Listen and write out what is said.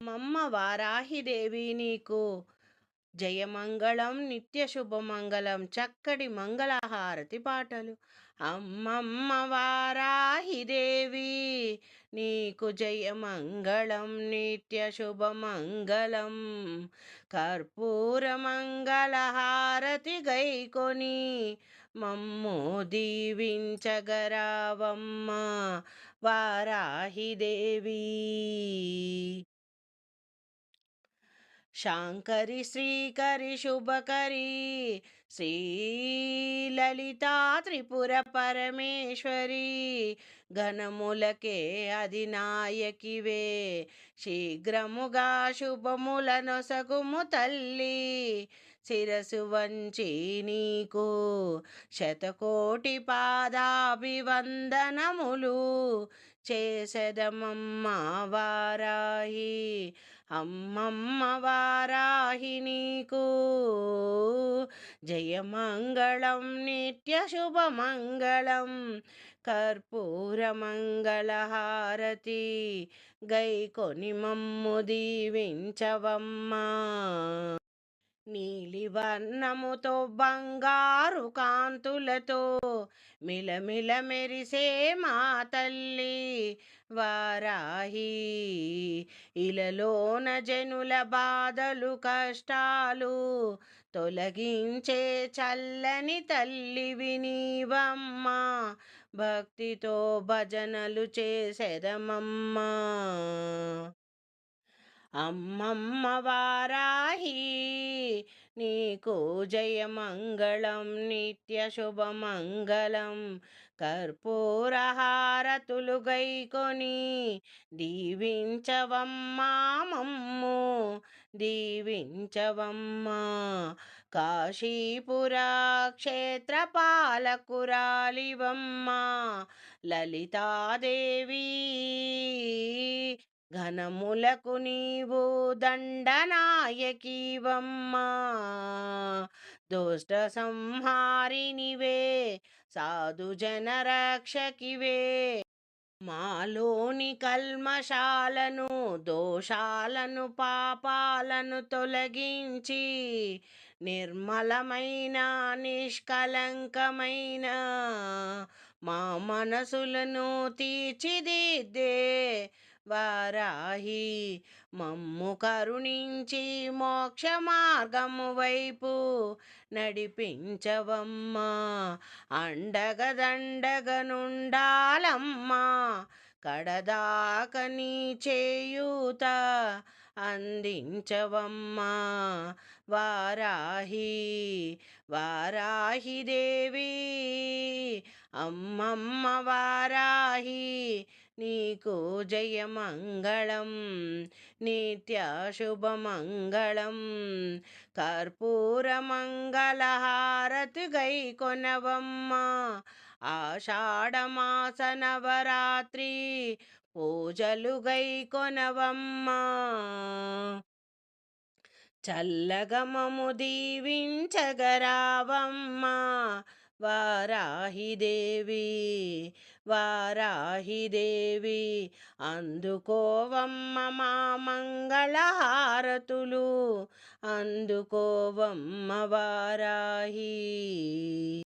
మమ్మ వారాహిదేవి నీకు జయమంగళం నిత్య శుభమంగళం చక్కటి మంగళహారతి పాటలు. అమ్మమ్మ వారాహిదేవి నీకు జయమంగళం నిత్య శుభమంగళం. కర్పూర మంగళహారతి గైకొని మమ్ము దీవించగరావమ్మ వారాహిదేవి. శాంకరి శ్రీకరి శుభకరి శ్రీలలితా త్రిపుర పరమేశ్వరి ఘనములకే అధినాయకివే శీఘ్రముగా శుభములనొసగుము తల్లి. శిరసు వంచి నీకు శతకోటి పాదాభివందనములు చేసెదమమ్మ వారాహి. అమ్మమ్మ వారాహి నీకు జయమంగళం నిత్య శుభమంగళం. కర్పూర మంగళహారతి గైకొని మమ్ము దీవించవమ్మా. నీలివర్ణముతో బంగారు కాంతులతో మిలమిల మెరిసే మా తల్లి వారాహి. ఇలలోన జనుల బాధలు కష్టాలు తొలగించే చల్లని తల్లివి నీవమ్మా. భక్తితో భజనలు చేసెదమమ్మా. అమ్మమ్మ వారాహి నీకు జయమంగళం నిత్య శుభమంగళం. కర్పూర హారతులు గైకొని దీవించవమ్మా మమ్ము దీవించవమ్మా. కాశీపుర క్షేత్ర పాలకురాలివమ్మా లలితాదేవి. ఘనములకు నీవు దండనాయకివమ్మా. దుష్ట సంహారినివే సాధు జన రక్షకివే. మాలోని కల్మషాలను దోషాలను పాపాలను తొలగించి నిర్మలమైన నిష్కలంకమైన మా మనసులను తీర్చిదిద్దే వారాహి. మమ్ము కరుణించి మోక్ష మార్గము వైపు నడిపించవమ్మా. అండగదండగనుండాలమ్మా కడదాక నీ చేయూత అందించవమ్మా వారాహి. వారాహిదేవి అమ్మమ్మ వారాహి నీకు జయమంగళం నిత్య శుభమంగళం. కర్పూర మంగళహారతి గైకొనవమ్మ. ఆషాఢమాస నవరాత్రి పూజలు గైకొనవమ్మ. చల్లగమము దీవించగరావమ్మ వారాహిదేవి. వారాహిదేవి అందుకోవమ్మ మా మంగళహారతులు అందుకోవమ్మ వారాహి.